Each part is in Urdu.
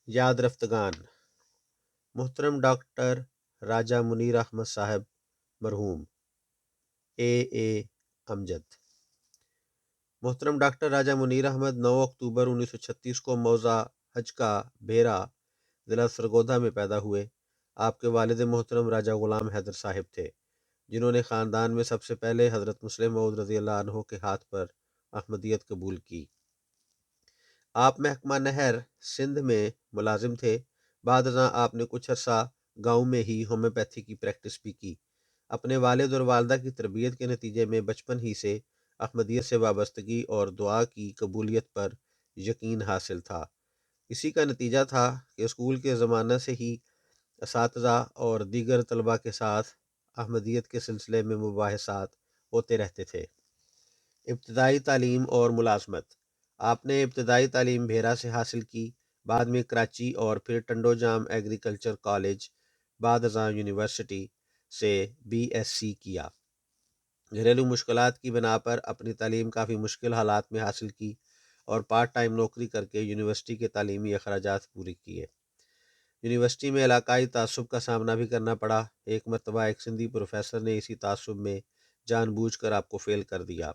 یاد رفتگان محترم ڈاکٹر راجہ منیر احمد صاحب مرحوم اے امجد۔ محترم ڈاکٹر راجہ منیر احمد 9 اکتوبر 1936 کو موضع حج کا بھیرا ضلع سرگودا میں پیدا ہوئے۔ آپ کے والد محترم راجہ غلام حیدر صاحب تھے، جنہوں نے خاندان میں سب سے پہلے حضرت مسلم موعود رضی اللہ عنہ کے ہاتھ پر احمدیت قبول کی۔ آپ محکمہ نہر سندھ میں ملازم تھے۔ بعد ازاں آپ نے کچھ عرصہ گاؤں میں ہی ہومیوپیتھی کی پریکٹس بھی کی۔ اپنے والد اور والدہ کی تربیت کے نتیجے میں بچپن ہی سے احمدیت سے وابستگی اور دعا کی قبولیت پر یقین حاصل تھا۔ اسی کا نتیجہ تھا کہ اسکول کے زمانہ سے ہی اساتذہ اور دیگر طلباء کے ساتھ احمدیت کے سلسلے میں مباحثات ہوتے رہتے تھے۔ ابتدائی تعلیم اور ملازمت۔ آپ نے ابتدائی تعلیم بھیرا سے حاصل کی، بعد میں کراچی اور پھر ٹنڈو جام ایگریکلچر کالج بعد ازاں یونیورسٹی سے BSc کیا۔ گھریلو مشکلات کی بنا پر اپنی تعلیم کافی مشکل حالات میں حاصل کی اور پارٹ ٹائم نوکری کر کے یونیورسٹی کے تعلیمی اخراجات پورے کیے۔ یونیورسٹی میں علاقائی تعصب کا سامنا بھی کرنا پڑا۔ ایک مرتبہ ایک سندھی پروفیسر نے اسی تعصب میں جان بوجھ کر آپ کو فیل کر دیا۔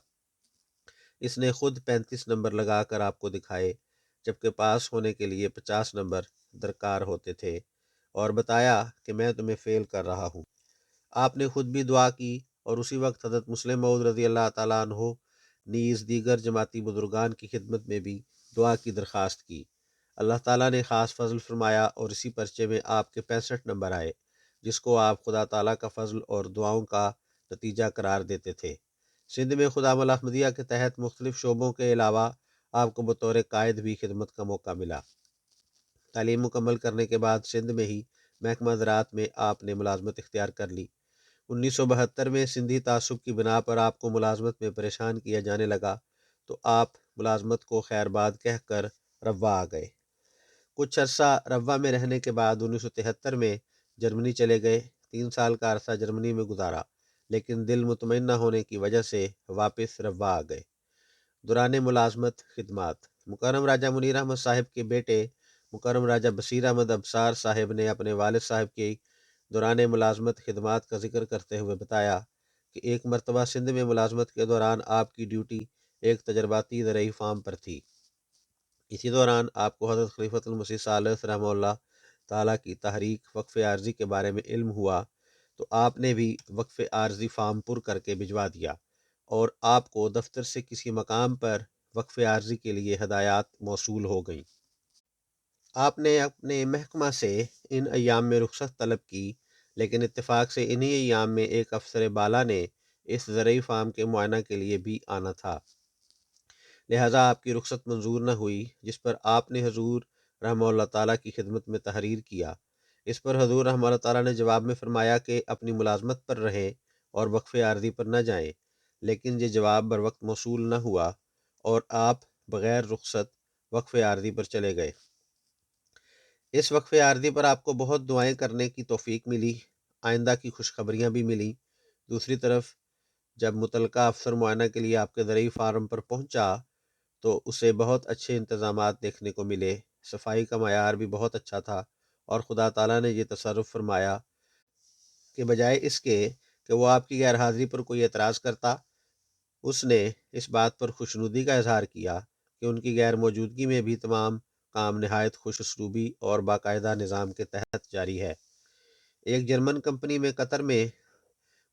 اس نے خود 35 نمبر لگا کر آپ کو دکھائے، جبکہ پاس ہونے کے لیے 50 نمبر درکار ہوتے تھے، اور بتایا کہ میں تمہیں فیل کر رہا ہوں۔ آپ نے خود بھی دعا کی اور اسی وقت حضرت مسلم موعود رضی اللہ تعالیٰ عنہ نیز دیگر جماعتی بزرگان کی خدمت میں بھی دعا کی درخواست کی۔ اللہ تعالیٰ نے خاص فضل فرمایا اور اسی پرچے میں آپ کے 65 نمبر آئے، جس کو آپ خدا تعالیٰ کا فضل اور دعاؤں کا نتیجہ قرار دیتے تھے۔ سندھ میں خدام الاحمدیہ کے تحت مختلف شعبوں کے علاوہ آپ کو بطور قائد بھی خدمت کا موقع ملا۔ تعلیم مکمل کرنے کے بعد سندھ میں ہی محکمہ زراعت میں آپ نے ملازمت اختیار کر لی۔ 1972 میں سندھی تعصب کی بنا پر آپ کو ملازمت میں پریشان کیا جانے لگا تو آپ ملازمت کو خیر باد کہہ کر روا آ گئے۔ کچھ عرصہ روا میں رہنے کے بعد 1973 میں جرمنی چلے گئے۔ 3 سال کا عرصہ جرمنی میں گزارا، لیکن دل مطمئن نہ ہونے کی وجہ سے واپس روا آ گئے۔ دوران ملازمت خدمات۔ مکرم راجہ منیر احمد صاحب کے بیٹے مکرم راجہ بصیر احمد ابصار صاحب نے اپنے والد صاحب کی دوران ملازمت خدمات کا ذکر کرتے ہوئے بتایا کہ ایک مرتبہ سندھ میں ملازمت کے دوران آپ کی ڈیوٹی ایک تجرباتی زرعی فارم پر تھی۔ اسی دوران آپ کو حضرت خلیفۃ المسیح ثالث رحمہ اللہ تعالیٰ کی تحریک وقف عارضی کے بارے میں علم ہوا تو آپ نے بھی وقف عارضی فارم پر کر کے بھجوا دیا اور آپ کو دفتر سے کسی مقام پر وقف عارضی کے لیے ہدایات موصول ہو گئیں۔ آپ نے اپنے محکمہ سے ان ایام میں رخصت طلب کی، لیکن اتفاق سے انہی ایام میں ایک افسر بالا نے اس زرعی فارم کے معائنہ کے لیے بھی آنا تھا، لہٰذا آپ کی رخصت منظور نہ ہوئی، جس پر آپ نے حضور رحمہ اللہ تعالیٰ کی خدمت میں تحریر کیا۔ اس پر حضور رحمہ اللہ تعالیٰ نے جواب میں فرمایا کہ اپنی ملازمت پر رہیں اور وقف عارضی پر نہ جائیں، لیکن یہ جواب بر وقت موصول نہ ہوا اور آپ بغیر رخصت وقف عارضی پر چلے گئے۔ اس وقف عارضی پر آپ کو بہت دعائیں کرنے کی توفیق ملی، آئندہ کی خوشخبریاں بھی ملیں۔ دوسری طرف جب متعلقہ افسر معائنہ کے لیے آپ کے زرعی فارم پر پہنچا تو اسے بہت اچھے انتظامات دیکھنے کو ملے، صفائی کا معیار بھی بہت اچھا تھا، اور خدا تعالیٰ نے یہ تصرف فرمایا کہ بجائے اس کے کہ وہ آپ کی غیر حاضری پر کوئی اعتراض کرتا، اس نے اس بات پر خوشنودی کا اظہار کیا کہ ان کی غیر موجودگی میں بھی تمام کام نہایت خوش اسلوبی اور باقاعدہ نظام کے تحت جاری ہے۔ ایک جرمن کمپنی میں قطر میں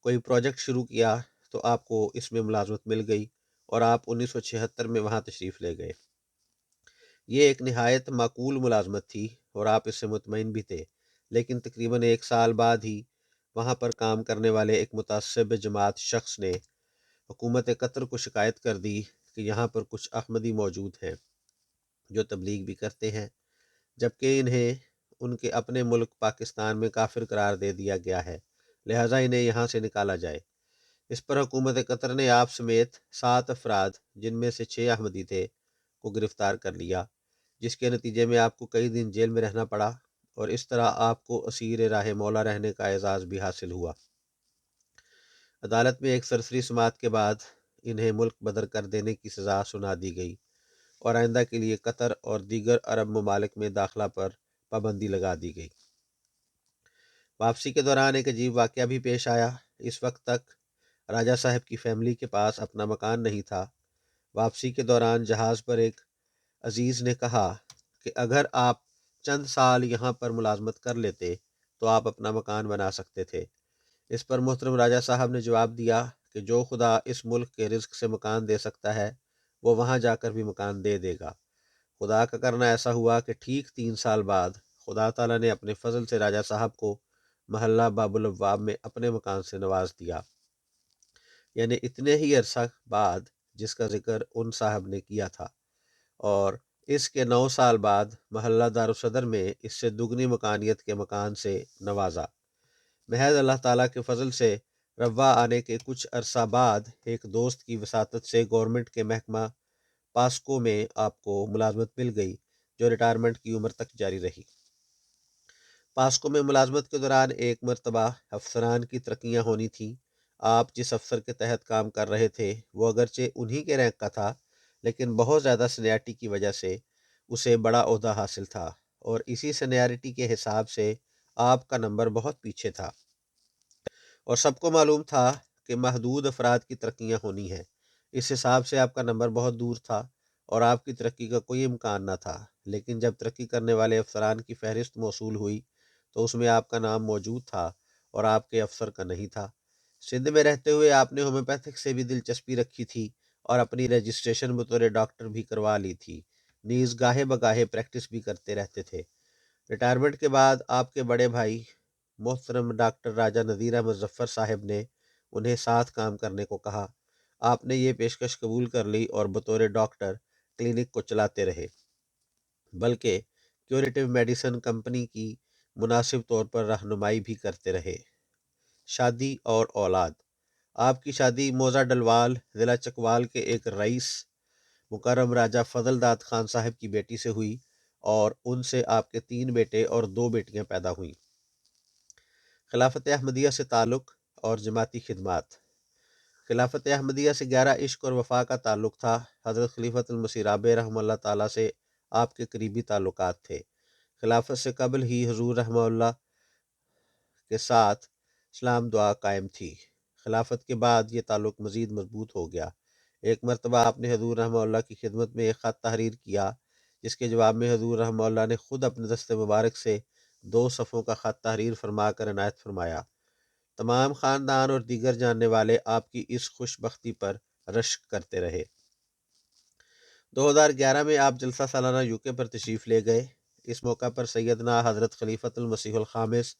کوئی پروجیکٹ شروع کیا تو آپ کو اس میں ملازمت مل گئی اور آپ 1976 میں وہاں تشریف لے گئے۔ یہ ایک نہایت معقول ملازمت تھی اور آپ اس سے مطمئن بھی تھے، لیکن تقریباً 1 سال بعد ہی وہاں پر کام کرنے والے ایک متعصب جماعت شخص نے حکومت قطر کو شکایت کر دی کہ یہاں پر کچھ احمدی موجود ہیں جو تبلیغ بھی کرتے ہیں، جبکہ انہیں ان کے اپنے ملک پاکستان میں کافر قرار دے دیا گیا ہے، لہٰذا انہیں یہاں سے نکالا جائے۔ اس پر حکومت قطر نے آپ سمیت 7 افراد جن میں سے 6 احمدی تھے کو گرفتار کر لیا، جس کے نتیجے میں آپ کو کئی دن جیل میں رہنا پڑا اور اس طرح آپ کو اسیر راہ مولا رہنے کا اعزاز بھی حاصل ہوا۔ عدالت میں ایک سرسری سماعت کے بعد انہیں ملک بدر کر دینے کی سزا سنا دی گئی اور آئندہ کے لیے قطر اور دیگر عرب ممالک میں داخلہ پر پابندی لگا دی گئی۔ واپسی کے دوران ایک عجیب واقعہ بھی پیش آیا۔ اس وقت تک راجہ صاحب کی فیملی کے پاس اپنا مکان نہیں تھا۔ واپسی کے دوران جہاز پر ایک عزیز نے کہا کہ اگر آپ چند سال یہاں پر ملازمت کر لیتے تو آپ اپنا مکان بنا سکتے تھے۔ اس پر محترم راجہ صاحب نے جواب دیا کہ جو خدا اس ملک کے رزق سے مکان دے سکتا ہے وہ وہاں جا کر بھی مکان دے دے گا۔ خدا کا کرنا ایسا ہوا کہ ٹھیک 3 سال بعد خدا تعالیٰ نے اپنے فضل سے راجہ صاحب کو محلہ باب الابواب میں اپنے مکان سے نواز دیا، یعنی اتنے ہی عرصہ بعد جس کا ذکر ان صاحب نے کیا تھا، اور اس کے 9 سال بعد محلہ دارالصدر میں اس سے دگنی مکانیت کے مکان سے نوازا۔ محض اللہ تعالیٰ کے فضل سے روا آنے کے کچھ عرصہ بعد ایک دوست کی وساطت سے گورنمنٹ کے محکمہ پاسکو میں آپ کو ملازمت مل گئی، جو ریٹائرمنٹ کی عمر تک جاری رہی۔ پاسکو میں ملازمت کے دوران ایک مرتبہ افسران کی ترقیاں ہونی تھیں۔ آپ جس افسر کے تحت کام کر رہے تھے وہ اگرچہ انہی کے رینک کا تھا، لیکن بہت زیادہ سینیارٹی کی وجہ سے اسے بڑا عہدہ حاصل تھا، اور اسی سینیارٹی کے حساب سے آپ کا نمبر بہت پیچھے تھا، اور سب کو معلوم تھا کہ محدود افراد کی ترقیاں ہونی ہیں۔ اس حساب سے آپ کا نمبر بہت دور تھا اور آپ کی ترقی کا کوئی امکان نہ تھا، لیکن جب ترقی کرنے والے افسران کی فہرست موصول ہوئی تو اس میں آپ کا نام موجود تھا اور آپ کے افسر کا نہیں تھا۔ سندھ میں رہتے ہوئے آپ نے ہومیوپیتھک سے بھی دلچسپی رکھی تھی اور اپنی رجسٹریشن بطور ڈاکٹر بھی کروا لی تھی، نیز گاہے بگاہے پریکٹس بھی کرتے رہتے تھے۔ ریٹائرمنٹ کے بعد آپ کے بڑے بھائی محترم ڈاکٹر راجہ نذیر احمد ظفر صاحب نے انہیں ساتھ کام کرنے کو کہا۔ آپ نے یہ پیشکش قبول کر لی اور بطور ڈاکٹر کلینک کو چلاتے رہے، بلکہ کیوریٹو میڈیسن کمپنی کی مناسب طور پر رہنمائی بھی کرتے رہے۔ شادی اور اولاد۔ آپ کی شادی موزہ ڈلوال ضلع چکوال کے ایک رئیس مکرم راجہ فضل داد خان صاحب کی بیٹی سے ہوئی، اور ان سے آپ کے 3 بیٹے اور 2 بیٹیاں پیدا ہوئیں۔ خلافت احمدیہ سے تعلق اور جماعتی خدمات۔ خلافت احمدیہ سے گہرا عشق اور وفا کا تعلق تھا۔ حضرت خلیفۃ المسیح رابع رحمہ اللہ تعالیٰ سے آپ کے قریبی تعلقات تھے۔ خلافت سے قبل ہی حضور رحمہ اللہ کے ساتھ اسلام دعا قائم تھی۔ خلافت کے بعد یہ تعلق مزید مضبوط ہو گیا۔ ایک مرتبہ آپ نے حضور رحمہ اللہ کی خدمت میں ایک خط تحریر کیا، جس کے جواب میں حضور رحمہ اللہ نے خود اپنے دست مبارک سے 2 صفوں کا خط تحریر فرما کر عنایت فرمایا۔ تمام خاندان اور دیگر جاننے والے آپ کی اس خوش بختی پر رشک کرتے رہے۔ 2011 میں آپ جلسہ سالانہ یوکے پر تشریف لے گئے۔ اس موقع پر سیدنا حضرت خلیفۃ المسیح الخامس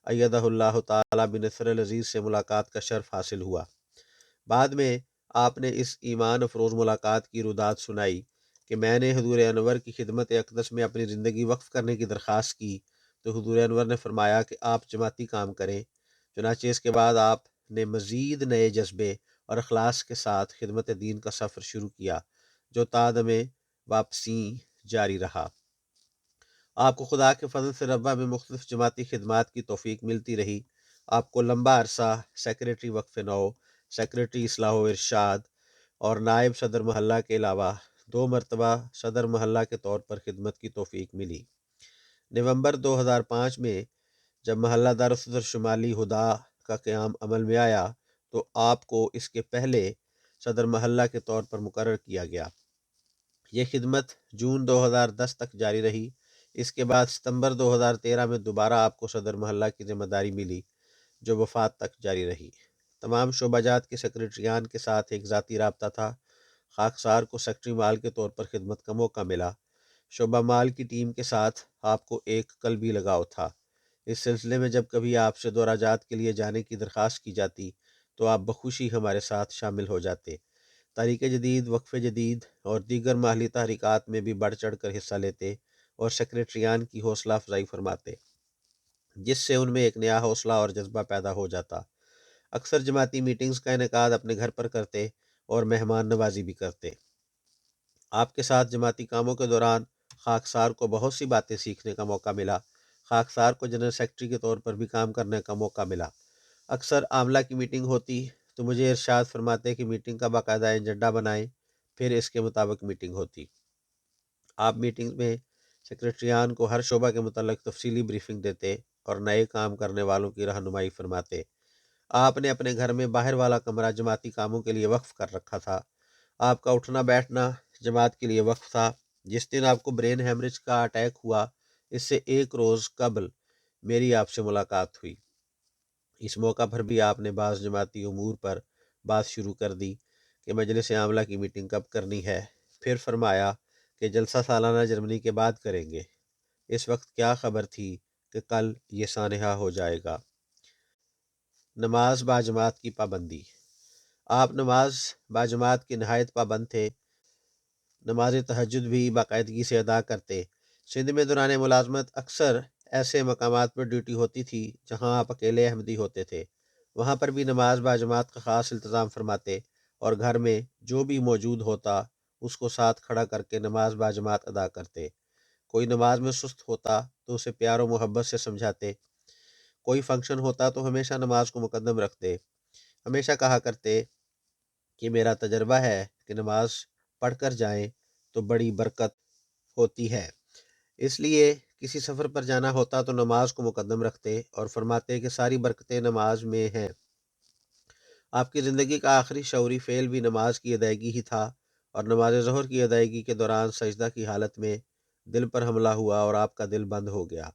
ایدہ اللہ تعالیٰ بنصر العزیز سے ملاقات کا شرف حاصل ہوا۔ بعد میں آپ نے اس ایمان افروز ملاقات کی روداد سنائی کہ میں نے حضور انور کی خدمت اقدس میں اپنی زندگی وقف کرنے کی درخواست کی تو حضور انور نے فرمایا کہ آپ جماعتی کام کریں۔ چنانچہ اس کے بعد آپ نے مزید نئے جذبے اور اخلاص کے ساتھ خدمت دین کا سفر شروع کیا، جو تا دم واپسی جاری رہا۔ آپ کو خدا کے فضل سے ربوہ میں مختلف جماعتی خدمات کی توفیق ملتی رہی۔ آپ کو لمبا عرصہ سیکریٹری وقف نو، سیکریٹری اصلاح و ارشاد اور نائب صدر محلہ کے علاوہ 2 مرتبہ صدر محلہ کے طور پر خدمت کی توفیق ملی۔ نومبر 2005 میں جب محلہ دارالصدر شمالی ہدا کا قیام عمل میں آیا تو آپ کو اس کے پہلے صدر محلہ کے طور پر مقرر کیا گیا۔ یہ خدمت جون 2010 تک جاری رہی۔ اس کے بعد ستمبر 2013 میں دوبارہ آپ کو صدر محلہ کی ذمہ داری ملی، جو وفات تک جاری رہی۔ تمام شعبہ جات کے سیکریٹریان کے ساتھ ایک ذاتی رابطہ تھا۔ خاکسار کو سیکٹری مال کے طور پر خدمت کا موقع ملا۔ شعبہ مال کی ٹیم کے ساتھ آپ کو ایک قلبی لگاؤ تھا۔ اس سلسلے میں جب کبھی آپ سے دورہ جات کے لیے جانے کی درخواست کی جاتی تو آپ بخوشی ہمارے ساتھ شامل ہو جاتے۔ تحریک جدید، وقف جدید اور دیگر محلی تحریکات میں بھی بڑھ چڑھ کر حصہ لیتے اور سیکریٹریان کی حوصلہ افزائی فرماتے، جس سے ان میں ایک نیا حوصلہ اور جذبہ پیدا ہو جاتا۔ اکثر جماعتی میٹنگز کا انعقاد اپنے گھر پر کرتے اور مہمان نوازی بھی کرتے۔ آپ کے ساتھ جماعتی کاموں کے دوران خاکسار کو بہت سی باتیں سیکھنے کا موقع ملا۔ خاکسار کو جنرل سیکرٹری کے طور پر بھی کام کرنے کا موقع ملا۔ اکثر عاملہ کی میٹنگ ہوتی تو مجھے ارشاد فرماتے کہ میٹنگ کا باقاعدہ ایجنڈا بنائیں، پھر اس کے مطابق میٹنگ ہوتی۔ آپ میٹنگ میں سیکرٹریان کو ہر شعبہ کے متعلق تفصیلی بریفنگ دیتے اور نئے کام کرنے والوں کی رہنمائی فرماتے۔ آپ نے اپنے گھر میں باہر والا کمرہ جماعتی کاموں کے لیے وقف کر رکھا تھا۔ آپ کا اٹھنا بیٹھنا جماعت کے لیے وقف تھا۔ جس دن آپ کو برین ہیمریج کا اٹیک ہوا، اس سے 1 روز قبل میری آپ سے ملاقات ہوئی۔ اس موقع پر بھی آپ نے بعض جماعتی امور پر بات شروع کر دی کہ مجلس عاملہ کی میٹنگ کب کرنی ہے۔ پھر فرمایا کہ جلسہ سالانہ جرمنی کے بعد کریں گے۔ اس وقت کیا خبر تھی کہ کل یہ سانحہ ہو جائے گا۔ نماز باجماعت کی پابندی۔ آپ نماز باجماعت کے نہایت پابند تھے۔ نماز تہجد بھی باقاعدگی سے ادا کرتے۔ سندھ میں دوران ملازمت اکثر ایسے مقامات پر ڈیوٹی ہوتی تھی جہاں آپ اکیلے احمدی ہوتے تھے۔ وہاں پر بھی نماز باجماعت کا خاص التظام فرماتے اور گھر میں جو بھی موجود ہوتا اس کو ساتھ کھڑا کر کے نماز باجماعت ادا کرتے۔ کوئی نماز میں سست ہوتا تو اسے پیار و محبت سے سمجھاتے۔ کوئی فنکشن ہوتا تو ہمیشہ نماز کو مقدم رکھتے۔ ہمیشہ کہا کرتے کہ میرا تجربہ ہے کہ نماز پڑھ کر جائیں تو بڑی برکت ہوتی ہے۔ اس لیے کسی سفر پر جانا ہوتا تو نماز کو مقدم رکھتے اور فرماتے کہ ساری برکتیں نماز میں ہیں۔ آپ کی زندگی کا آخری شعوری فعل بھی نماز کی ادائیگی ہی تھا، اور نماز ظہر کی ادائیگی کے دوران سجدہ کی حالت میں دل پر حملہ ہوا اور آپ کا دل بند ہو گیا۔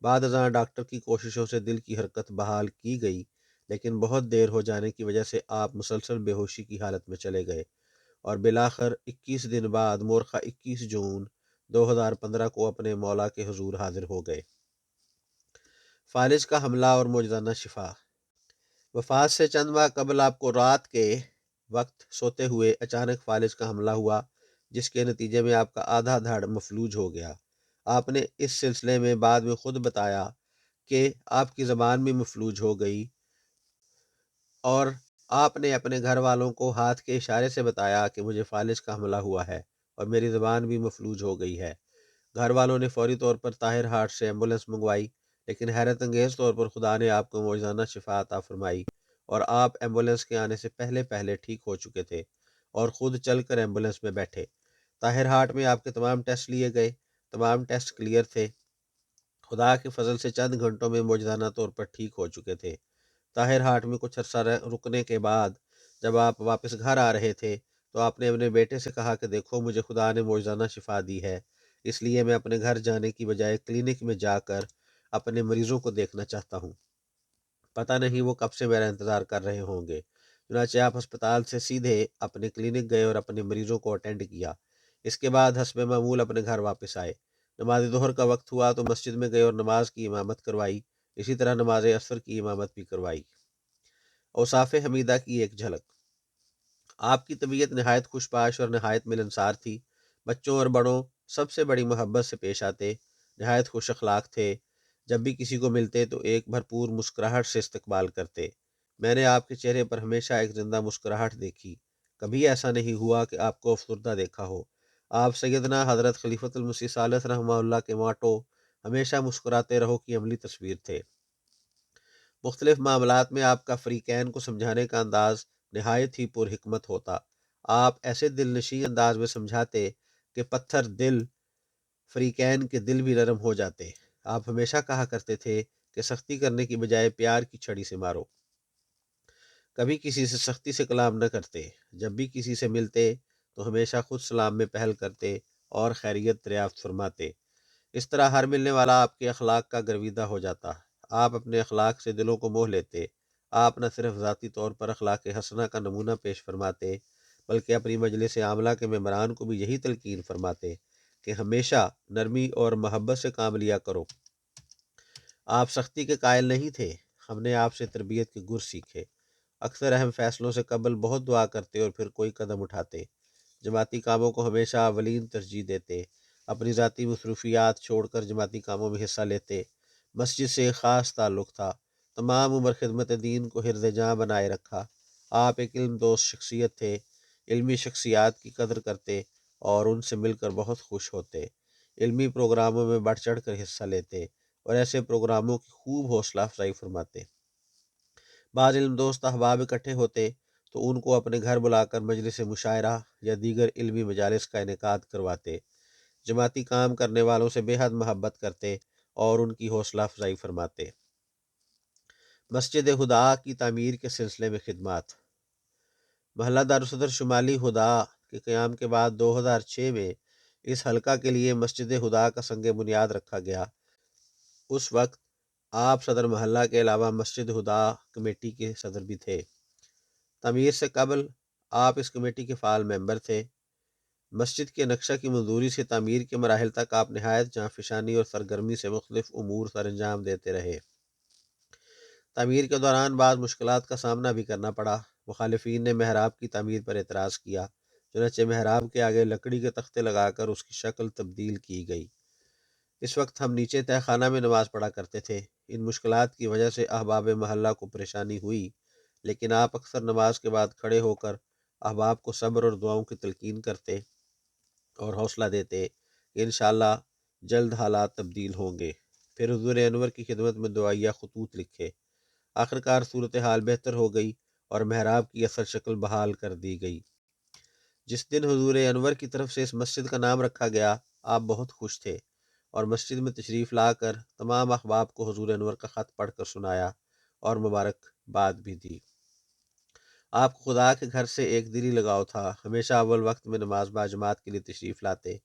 بعد ازاں ڈاکٹر کی کوششوں سے دل کی حرکت بحال کی گئی، لیکن بہت دیر ہو جانے کی وجہ سے آپ مسلسل بے ہوشی کی حالت میں چلے گئے اور بالآخر 21 دن بعد مورخہ 21 جون 2015 کو اپنے مولا کے حضور حاضر ہو گئے۔ فالج کا حملہ اور موجزانہ شفا۔ وفات سے چند ماہ قبل آپ کو رات کے وقت سوتے ہوئے اچانک فالج کا حملہ ہوا، جس کے نتیجے میں آپ کا آدھا دھڑ مفلوج ہو گیا۔ آپ نے اس سلسلے میں بعد میں خود بتایا کہ آپ کی زبان بھی مفلوج ہو گئی، اور آپ نے اپنے گھر والوں کو ہاتھ کے اشارے سے بتایا کہ مجھے فالج کا حملہ ہوا ہے اور میری زبان بھی مفلوج ہو گئی ہے۔ گھر والوں نے فوری طور پر طاہر ہاٹ سے ایمبولینس منگوائی، لیکن حیرت انگیز طور پر خدا نے آپ کو معجزانہ شفا عطا فرمائی اور آپ ایمبولینس کے آنے سے پہلے ٹھیک ہو چکے تھے اور خود چل کر ایمبولینس میں بیٹھے۔ طاہر ہاٹ میں آپ کے تمام ٹیسٹ لیے گئے، تمام ٹیسٹ کلیئر تھے۔ خدا کے فضل سے چند گھنٹوں میں معجزانہ طور پر ٹھیک ہو چکے تھے۔ طاہر ہاٹ میں کچھ عرصہ رکنے کے بعد جب آپ واپس گھر آ رہے تھے تو آپ نے اپنے بیٹے سے کہا کہ دیکھو، مجھے خدا نے معجزانہ شفا دی ہے، اس لیے میں اپنے گھر جانے کی بجائے کلینک میں جا کر اپنے مریضوں کو دیکھنا چاہتا ہوں۔ پتہ نہیں وہ کب سے میرا انتظار کر رہے ہوں گے۔ چنانچہ آپ ہسپتال سے سیدھے اپنے کلینک گئے اور اپنے مریضوں کو اٹینڈ کیا۔ اس کے بعد حسب معمول اپنے گھر واپس آئے۔ نماز ظہر کا وقت ہوا تو مسجد میں گئے اور نماز کی امامت کروائی۔ اسی طرح نماز عصر کی امامت بھی کروائی۔ اوصاف حمیدہ کی ایک جھلک۔ آپ کی طبیعت نہایت خوشپاش اور نہایت ملنسار تھی۔ بچوں اور بڑوں سب سے بڑی محبت سے پیش آتے، نہایت خوش اخلاق تھے۔ جب بھی کسی کو ملتے تو ایک بھرپور مسکراہٹ سے استقبال کرتے۔ میں نے آپ کے چہرے پر ہمیشہ ایک زندہ مسکراہٹ دیکھی، کبھی ایسا نہیں ہوا کہ آپ کو افسردہ دیکھا ہو۔ آپ سیدنا حضرت خلیفۃ المسیح ثالث رحمہ اللہ کے ماٹو ہمیشہ مسکراتے رہو کی عملی تصویر تھے۔ مختلف معاملات میں آپ کا فریقین کو سمجھانے کا انداز نہایت ہی پر حکمت ہوتا۔ آپ ایسے دل نشیں انداز میں سمجھاتے کہ پتھر دل فریقین کے دل بھی نرم ہو جاتے۔ آپ ہمیشہ کہا کرتے تھے کہ سختی کرنے کی بجائے پیار کی چھڑی سے مارو۔ کبھی کسی سے سختی سے کلام نہ کرتے۔ جب بھی کسی سے ملتے تو ہمیشہ خود سلام میں پہل کرتے اور خیریت دریافت فرماتے۔ اس طرح ہر ملنے والا آپ کے اخلاق کا گرویدہ ہو جاتا۔ آپ اپنے اخلاق سے دلوں کو موہ لیتے۔ آپ نہ صرف ذاتی طور پر اخلاق حسنہ کا نمونہ پیش فرماتے، بلکہ اپنی مجلس عاملہ کے ممبران کو بھی یہی تلقین فرماتے کہ ہمیشہ نرمی اور محبت سے کام لیا کرو۔ آپ سختی کے قائل نہیں تھے۔ ہم نے آپ سے تربیت کے گر سیکھے۔ اکثر اہم فیصلوں سے قبل بہت دعا کرتے اور پھر کوئی قدم اٹھاتے۔ جماعتی کاموں کو ہمیشہ اولین ترجیح دیتے۔ اپنی ذاتی مصروفیات چھوڑ کر جماعتی کاموں میں حصہ لیتے۔ مسجد سے ایک خاص تعلق تھا۔ تمام عمر خدمت دین کو حرز جاں بنائے رکھا۔ آپ ایک علم دوست شخصیت تھے۔ علمی شخصیات کی قدر کرتے اور ان سے مل کر بہت خوش ہوتے۔ علمی پروگراموں میں بڑھ چڑھ کر حصہ لیتے اور ایسے پروگراموں کی خوب حوصلہ افزائی فرماتے۔ بعض علم دوست احباب اکٹھے ہوتے تو ان کو اپنے گھر بلا کر مجلس مشاعرہ یا دیگر علمی مجالس کا انعقاد کرواتے۔ جماعتی کام کرنے والوں سے بے حد محبت کرتے اور ان کی حوصلہ افزائی فرماتے۔ مسجد ہدا کی تعمیر کے سلسلے میں خدمات۔ محلہ دارالصدر شمالی ہدا کے قیام کے بعد 2006 میں اس حلقہ کے لیے مسجد ہدا کا سنگ بنیاد رکھا گیا۔ اس وقت آپ صدر محلہ کے علاوہ مسجد ہدا کمیٹی کے صدر بھی تھے۔ تعمیر سے قبل آپ اس کمیٹی کے فعال ممبر تھے۔ مسجد کے نقشہ کی منظوری سے تعمیر کے مراحل تک آپ نہایت جانفشانی اور سرگرمی سے مختلف امور سر انجام دیتے رہے۔ تعمیر کے دوران بعض مشکلات کا سامنا بھی کرنا پڑا۔ مخالفین نے محراب کی تعمیر پر اعتراض کیا، چنانچہ محراب کے آگے لکڑی کے تختے لگا کر اس کی شکل تبدیل کی گئی۔ اس وقت ہم نیچے تہہ خانہ میں نماز پڑھا کرتے تھے۔ ان مشکلات کی وجہ سے احباب محلہ کو پریشانی ہوئی، لیکن آپ اکثر نماز کے بعد کھڑے ہو کر احباب کو صبر اور دعاؤں کی تلقین کرتے اور حوصلہ دیتے کہ انشاءاللہ جلد حالات تبدیل ہوں گے۔ پھر حضور انور کی خدمت میں دعائیہ خطوط لکھے۔ آخرکار صورتحال بہتر ہو گئی اور محراب کی اصل شکل بحال کر دی گئی۔ جس دن حضور انور کی طرف سے اس مسجد کا نام رکھا گیا، آپ بہت خوش تھے اور مسجد میں تشریف لا کر تمام احباب کو حضور انور کا خط پڑھ کر سنایا اور مبارک باد بھی دی۔ آپ کو خدا کے گھر سے ایک دلی لگاؤ تھا۔ ہمیشہ اول وقت میں نماز باجماعت کے لیے تشریف لاتے،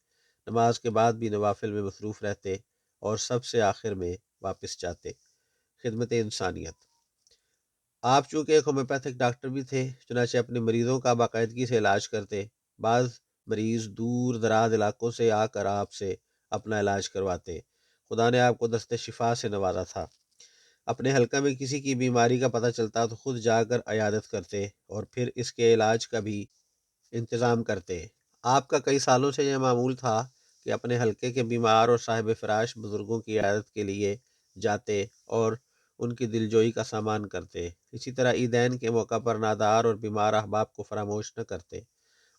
نماز کے بعد بھی نوافل میں مصروف رہتے اور سب سے آخر میں واپس جاتے۔ خدمت انسانیت۔ آپ چونکہ ایک ہومیوپیتھک ڈاکٹر بھی تھے، چنانچہ اپنے مریضوں کا باقاعدگی سے علاج کرتے۔ بعض مریض دور دراز علاقوں سے آ کر آپ سے اپنا علاج کرواتے۔ خدا نے آپ کو دست شفا سے نوازا تھا۔ اپنے حلقہ میں کسی کی بیماری کا پتہ چلتا تو خود جا کر عیادت کرتے اور پھر اس کے علاج کا بھی انتظام کرتے۔ آپ کا کئی سالوں سے یہ معمول تھا کہ اپنے حلقے کے بیمار اور صاحب فراش بزرگوں کی عیادت کے لیے جاتے اور ان کی دلجوئی کا سامان کرتے۔ اسی طرح عیدین کے موقع پر نادار اور بیمار احباب کو فراموش نہ کرتے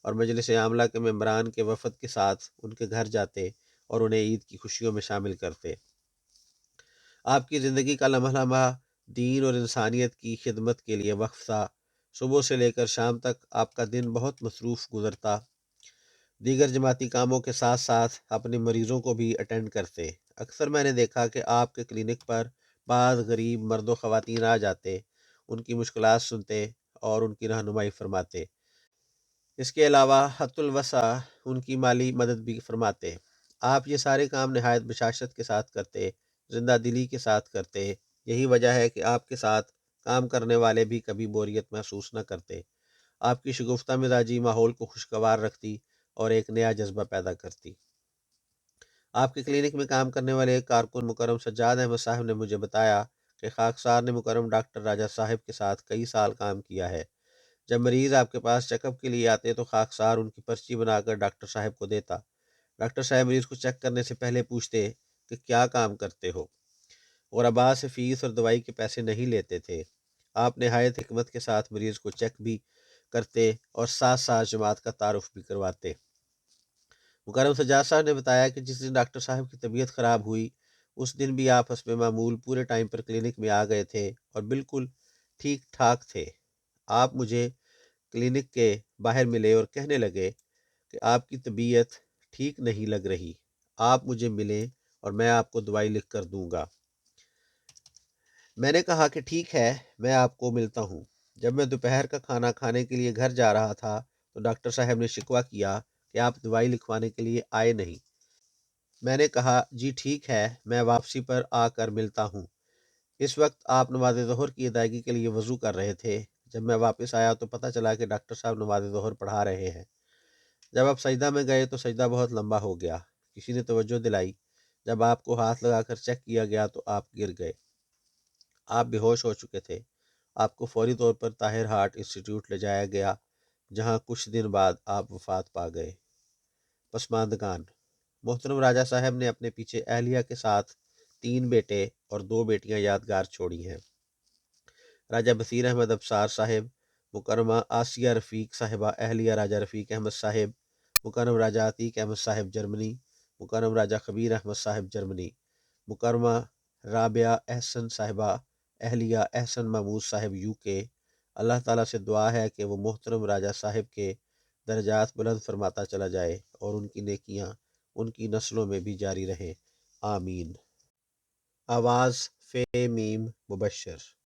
اور مجلس عاملہ کے ممبران کے وفد کے ساتھ ان کے گھر جاتے اور انہیں عید کی خوشیوں میں شامل کرتے۔ آپ کی زندگی کا لمحہ لمحہ دین اور انسانیت کی خدمت کے لیے وقف تھا۔ صبح سے لے کر شام تک آپ کا دن بہت مصروف گزرتا۔ دیگر جماعتی کاموں کے ساتھ ساتھ اپنے مریضوں کو بھی اٹینڈ کرتے۔ اکثر میں نے دیکھا کہ آپ کے کلینک پر بعض غریب مرد و خواتین آ جاتے، ان کی مشکلات سنتے اور ان کی رہنمائی فرماتے۔ اس کے علاوہ حت الوسع ان کی مالی مدد بھی فرماتے۔ آپ یہ سارے کام نہایت بشاشت کے ساتھ کرتے، زندہ دلی کے ساتھ کرتے۔ یہی وجہ ہے کہ آپ کے ساتھ کام کرنے والے بھی کبھی بوریت محسوس نہ کرتے۔ آپ کی شگفتہ مزاجی ماحول کو خوشگوار رکھتی اور ایک نیا جذبہ پیدا کرتی۔ آپ کے کلینک میں کام کرنے والے ایک کارکن مکرم سجاد احمد صاحب نے مجھے بتایا کہ خاکسار نے مکرم ڈاکٹر راجہ صاحب کے ساتھ کئی سال کام کیا ہے۔ جب مریض آپ کے پاس چیک اپ کے لیے آتے تو خاکسار ان کی پرچی بنا کر ڈاکٹر صاحب کو دیتا۔ ڈاکٹر صاحب مریض کو چیک کرنے سے پہلے پوچھتے کہ کیا کام کرتے ہو، اور ابا سے فیس اور دوائی کے پیسے نہیں لیتے تھے۔ آپ نہایت حکمت کے ساتھ مریض کو چیک بھی کرتے اور ساتھ ساتھ جماعت کا تعارف بھی کرواتے۔ مکرم سجاد صاحب نے بتایا کہ جس دن ڈاکٹر صاحب کی طبیعت خراب ہوئی، اس دن بھی آپ حسب معمول پورے ٹائم پر کلینک میں آ گئے تھے اور بالکل ٹھیک ٹھاک تھے۔ آپ مجھے کلینک کے باہر ملے اور کہنے لگے کہ آپ کی طبیعت ٹھیک نہیں لگ رہی، آپ مجھے ملیں اور میں آپ کو دوائی لکھ کر دوں گا۔ میں نے کہا کہ ٹھیک ہے، میں آپ کو ملتا ہوں۔ جب میں دوپہر کا کھانا کھانے کے لیے گھر جا رہا تھا تو ڈاکٹر صاحب نے شکوہ کیا کہ آپ دوائی لکھوانے کے لیے آئے نہیں۔ میں نے کہا جی ٹھیک ہے، میں واپسی پر آ کر ملتا ہوں۔ اس وقت آپ نماز ظہر کی ادائیگی کے لیے وضو کر رہے تھے۔ جب میں واپس آیا تو پتہ چلا کہ ڈاکٹر صاحب نماز ظہر پڑھا رہے ہیں۔ جب آپ سجدہ میں گئے تو سجدہ بہت لمبا ہو گیا۔ کسی نے توجہ دلائی۔ جب آپ کو ہاتھ لگا کر چیک کیا گیا تو آپ گر گئے۔ آپ بے ہوش ہو چکے تھے۔ آپ کو فوری طور پر طاہر ہارٹ انسٹیٹیوٹ لے جایا گیا، جہاں کچھ دن بعد آپ وفات پا گئے۔ پسماندگان۔ محترم راجہ صاحب نے اپنے پیچھے اہلیہ کے ساتھ 3 بیٹے اور 2 بیٹیاں یادگار چھوڑی ہیں۔ راجہ بصیر احمد ابصار صاحب، مکرمہ آسیہ رفیق صاحبہ اہلیہ راجہ رفیق احمد صاحب، مکرم راجہ عتیق احمد صاحب جرمنی، مکرم راجہ خبیر احمد صاحب جرمنی، مکرمہ رابعہ احسن صاحبہ اہلیہ احسن محمود صاحب UK۔ اللہ تعالیٰ سے دعا ہے کہ وہ محترم راجہ صاحب کے درجات بلند فرماتا چلا جائے اور ان کی نیکیاں ان کی نسلوں میں بھی جاری رہیں، آمین۔ آواز ف میم مبشر۔